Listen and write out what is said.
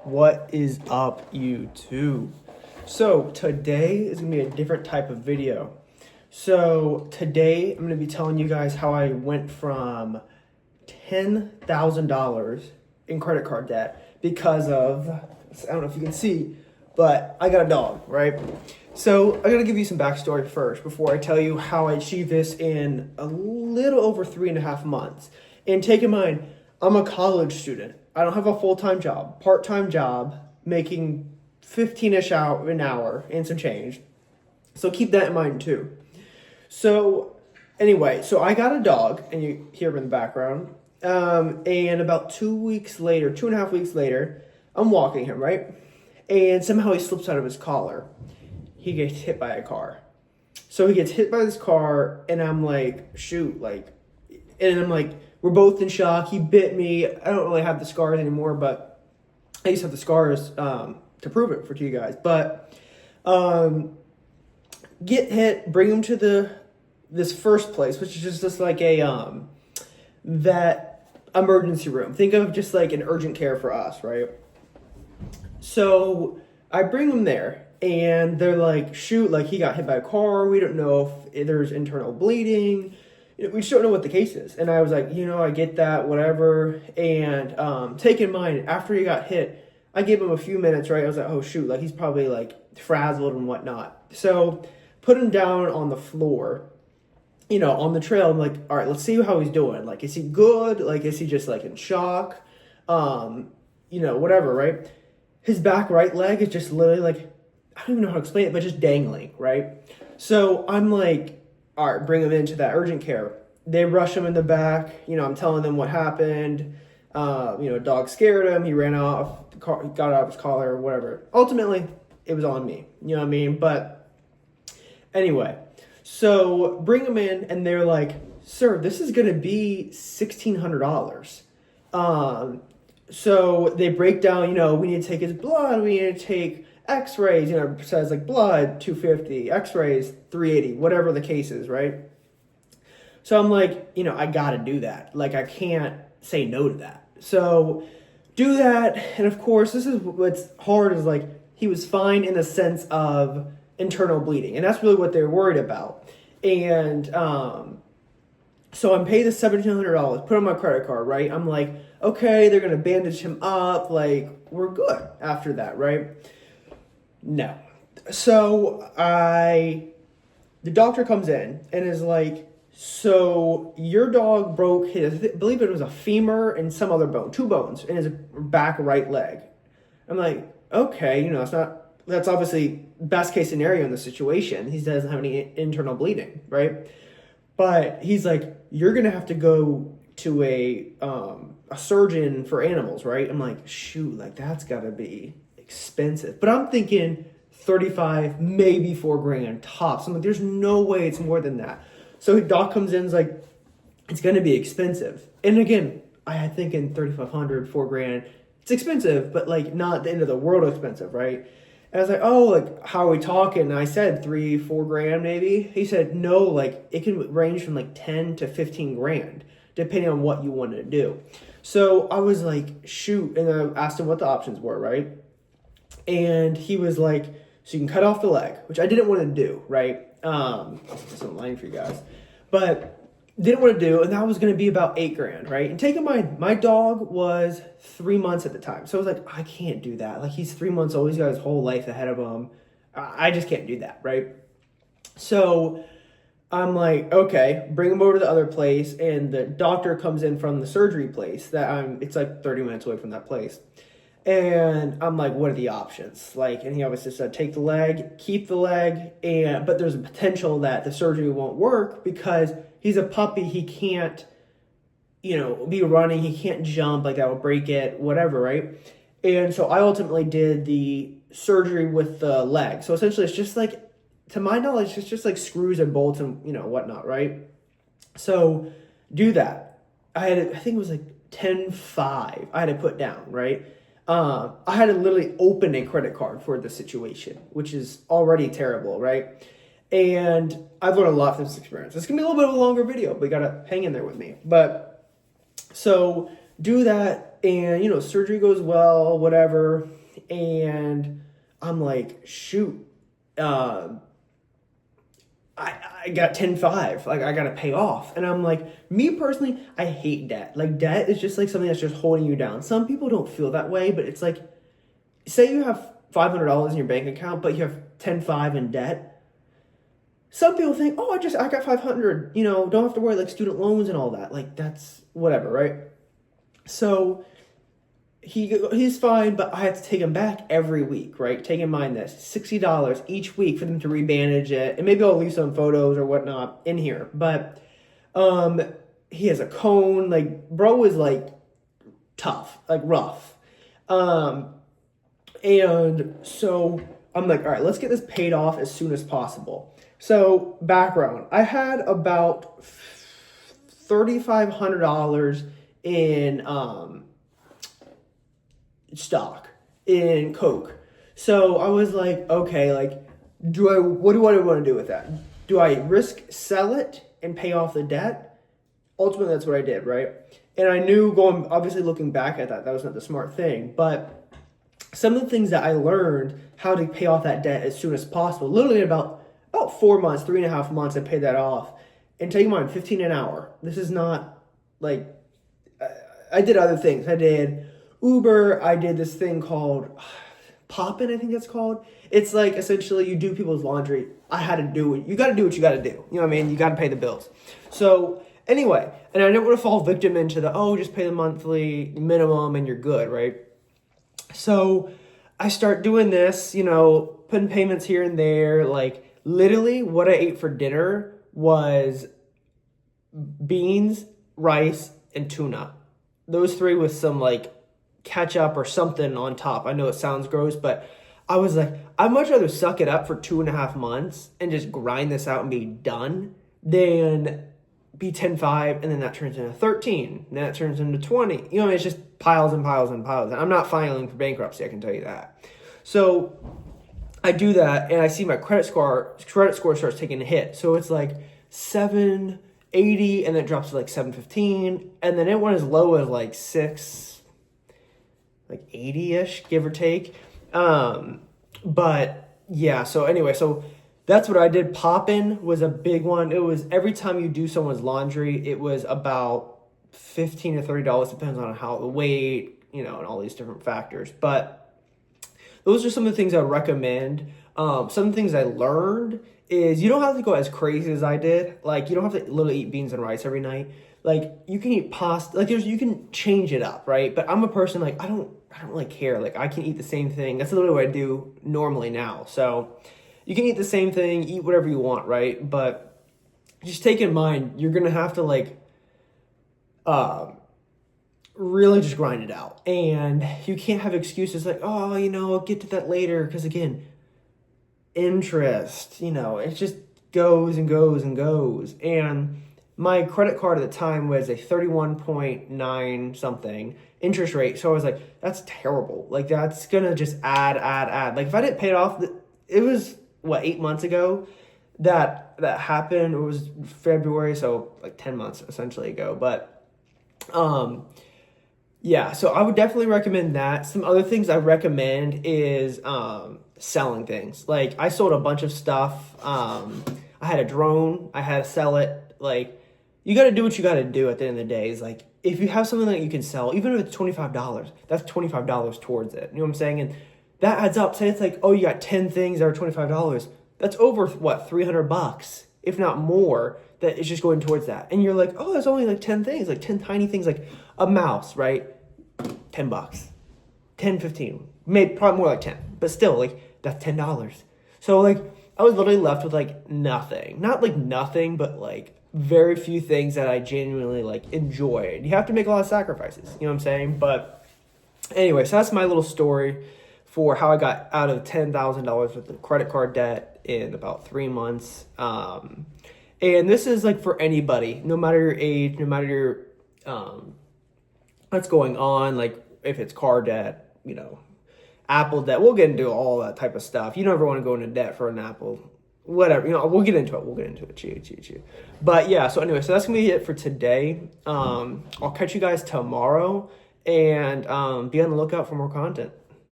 What is up, YouTube? So today is gonna be a different type of video. So today I'm gonna be telling you guys how I went from $10,000 in credit card debt because of, I don't know if you can see, but I got a dog, right? So I gotta give you some backstory first before I tell you how I achieved this in a little over 3.5 months. And take in mind, I'm a college student. I don't have a full-time job, part-time job, making 15-ish an hour and some change. So keep that in mind too. So anyway, so I got a dog, and you hear him in the background. And about 2.5 weeks later, I'm walking him, right? And somehow he slips out of his collar. He gets hit by a car. So he gets hit by this car, and I'm like, shoot, and I'm like, we're both in shock. He bit me. I don't really have the scars anymore, but I used to have the scars to prove it for you guys. But get hit, bring him to this first place, which is just like a that emergency room. Think of just like an urgent care for us, right? So I bring him there, and they're like, shoot, like he got hit by a car. We don't know if there's internal bleeding. We just don't know what the case is. And I was like, I get that, whatever. And take in mind, after he got hit, I gave him a few minutes, right? I was like, oh, shoot, like he's probably like frazzled and whatnot. So put him down on the floor, on the trail. I'm like, all right, let's see how he's doing. Like, is he good? Like, is he just like in shock? Whatever, right? His back right leg is just literally like, I don't even know how to explain it, but just dangling, right? So I'm like, all right, bring him into that urgent care. They rush him in the back. I'm telling them what happened. Dog scared him. He ran off, got out of his collar, or whatever. Ultimately, it was on me. You know what I mean? But anyway, so bring him in, and they're like, sir, this is going to be $1,600. So they break down, we need to take his blood. We need to take x-rays, it says like blood, $250, x-rays, $380, whatever the case is, right? So I'm like, I got to do that. Like, I can't say no to that. So do that. And of course, this is what's hard is like, he was fine in the sense of internal bleeding. And that's really what they're worried about. And so I'm paid the $1,700, put on my credit card, right? I'm like, okay, they're going to bandage him up. Like, we're good after that, right? No. So the doctor comes in and is like, so your dog broke his, I believe it was a femur and some other bone, 2 bones in his back right leg. I'm like, okay, that's obviously best case scenario in the situation. He doesn't have any internal bleeding, right? But he's like, you're going to have to go to a surgeon for animals, right? I'm like, shoot, like that's got to be expensive. But I'm thinking 35, maybe $4,000 tops. I'm like, there's no way it's more than that. So doc comes in and is like, it's going to be expensive. And again, I had thinking 3,500, $4,000. It's expensive, but like not the end of the world expensive, right? And I was like, oh, like how are we talking? And I said $3,000-4,000 maybe. He said, no, like it can range from like 10 to 15 grand, depending on what you wanted to do. So I was like, shoot. And I asked him what the options were, right? And he was like, so you can cut off the leg, which I didn't want to do, right? That's a line for you guys. But didn't want to do, and that was going to be about $8,000, right? And take in mind, my dog was 3 months at the time. So I was like, I can't do that. Like, he's 3 months old. He's got his whole life ahead of him. I just can't do that, right? So I'm like, okay, bring him over to the other place. And the doctor comes in from the surgery place it's like 30 minutes away from that place. And I'm like, what are the options? Like, and he obviously said, take the leg, keep the leg, but there's a potential that the surgery won't work because he's a puppy. He can't, be running. He can't jump, like that will break it, whatever, right? And so I ultimately did the surgery with the leg. So essentially it's just like, to my knowledge, it's just like screws and bolts and, whatnot, right? So do that. I think it was like 10.5 I had to put down, right? I had to literally open a credit card for the situation, which is already terrible, right? And I've learned a lot from this experience. It's going to be a little bit of a longer video, but you got to hang in there with me. But so do that. And, you know, surgery goes well, whatever. And I'm like, shoot, I got 10.5, like I gotta pay off. And I'm like, me personally, I hate debt. Like debt is just like something that's just holding you down. Some people don't feel that way, but it's like, say you have $500 in your bank account, but you have 10.5 in debt. Some people think, oh, I got 500, you know, don't have to worry, like student loans and all that. Like that's whatever, right? So he's fine, but I have to take him back every week, right? Take in mind this, $60 each week for them to rebandage it. And maybe I'll leave some photos or whatnot in here. But he has a cone. Like, bro is like tough, like rough. And so I'm like, all right, let's get this paid off as soon as possible. So background, I had about $3,500 in stock in Coke. So I was like, okay, like, what do I want to do with that? Do I sell it and pay off the debt? Ultimately, that's what I did, right? And I knew obviously looking back at that was not the smart thing, but some of the things that I learned how to pay off that debt as soon as possible, literally in about 4 months, 3.5 months, I paid that off. And take in mind, 15 an hour. This is not like, I did other things. I did Uber. I did this thing called Poppin', I think that's called. It's like essentially you do people's laundry. I had to do it. You got to do what you got to do. You know what I mean? You got to pay the bills. So anyway, and I didn't want to fall victim into just pay the monthly minimum and you're good, right? So I start doing this, you know, putting payments here and there. Like literally what I ate for dinner was beans, rice, and tuna. Those three with some like ketchup or something on top. I know it sounds gross, but I was like, I'd much rather suck it up for 2.5 months and just grind this out and be done than be 10.5 and then that turns into 13, and then that turns into 20. You know, it's just piles and piles and piles. And I'm not filing for bankruptcy, I can tell you that. So I do that and I see my credit score starts taking a hit. So it's like 780 and then it drops to like 715, and then it went as low as like 80-ish, give or take. But yeah, so anyway, so that's what I did. Poppin' was a big one. It was every time you do someone's laundry, it was about $15 to $30, depends on how the weight, you know, and all these different factors. But those are some of the things I would recommend. Some of the things I learned is you don't have to go as crazy as I did. Like, you don't have to literally eat beans and rice every night. Like, you can eat pasta. Like, you can change it up, right? But I'm a person, like, I don't really care. Like, I can eat the same thing. That's literally what I do normally now. So you can eat the same thing, eat whatever you want, right? But just take in mind, you're going to have to, like, really just grind it out. And you can't have excuses like, oh, you know, I'll get to that later. Because, again, interest, you know, it just goes and goes and goes. And my credit card at the time was a 31.9 something interest rate. So I was like, that's terrible. Like, that's going to just add. Like, if I didn't pay it off, it was, 8 months ago that happened. It was February, so like 10 months essentially ago. But yeah, so I would definitely recommend that. Some other things I recommend is selling things. Like, I sold a bunch of stuff. I had a drone. I had to sell it. Like, you got to do what you got to do at the end of the day. Is like, if you have something that you can sell, even if it's $25, that's $25 towards it. You know what I'm saying? And that adds up. Say it's like, oh, you got 10 things that are $25. That's over, $300, if not more, that is just going towards that. And you're like, oh, there's only like 10 things, like 10 tiny things, like a mouse, right? $10, 10, 15, maybe probably more like 10, but still, like, that's $10. So, like, I was literally left with like nothing. Not like nothing, but like very few things that I genuinely like enjoyed. You have to make a lot of sacrifices, you know what I'm saying? But anyway, so that's my little story for how I got out of $10,000 worth of credit card debt in about 3 months. And this is like for anybody, no matter your age, no matter your what's going on, like if it's car debt, you know, Apple debt. We'll get into all that type of stuff. You don't ever want to go into debt for an Apple, whatever. You know, we'll get into it. Chew. But yeah, so anyway, so that's gonna be it for today. I'll catch you guys tomorrow. and be on the lookout for more content.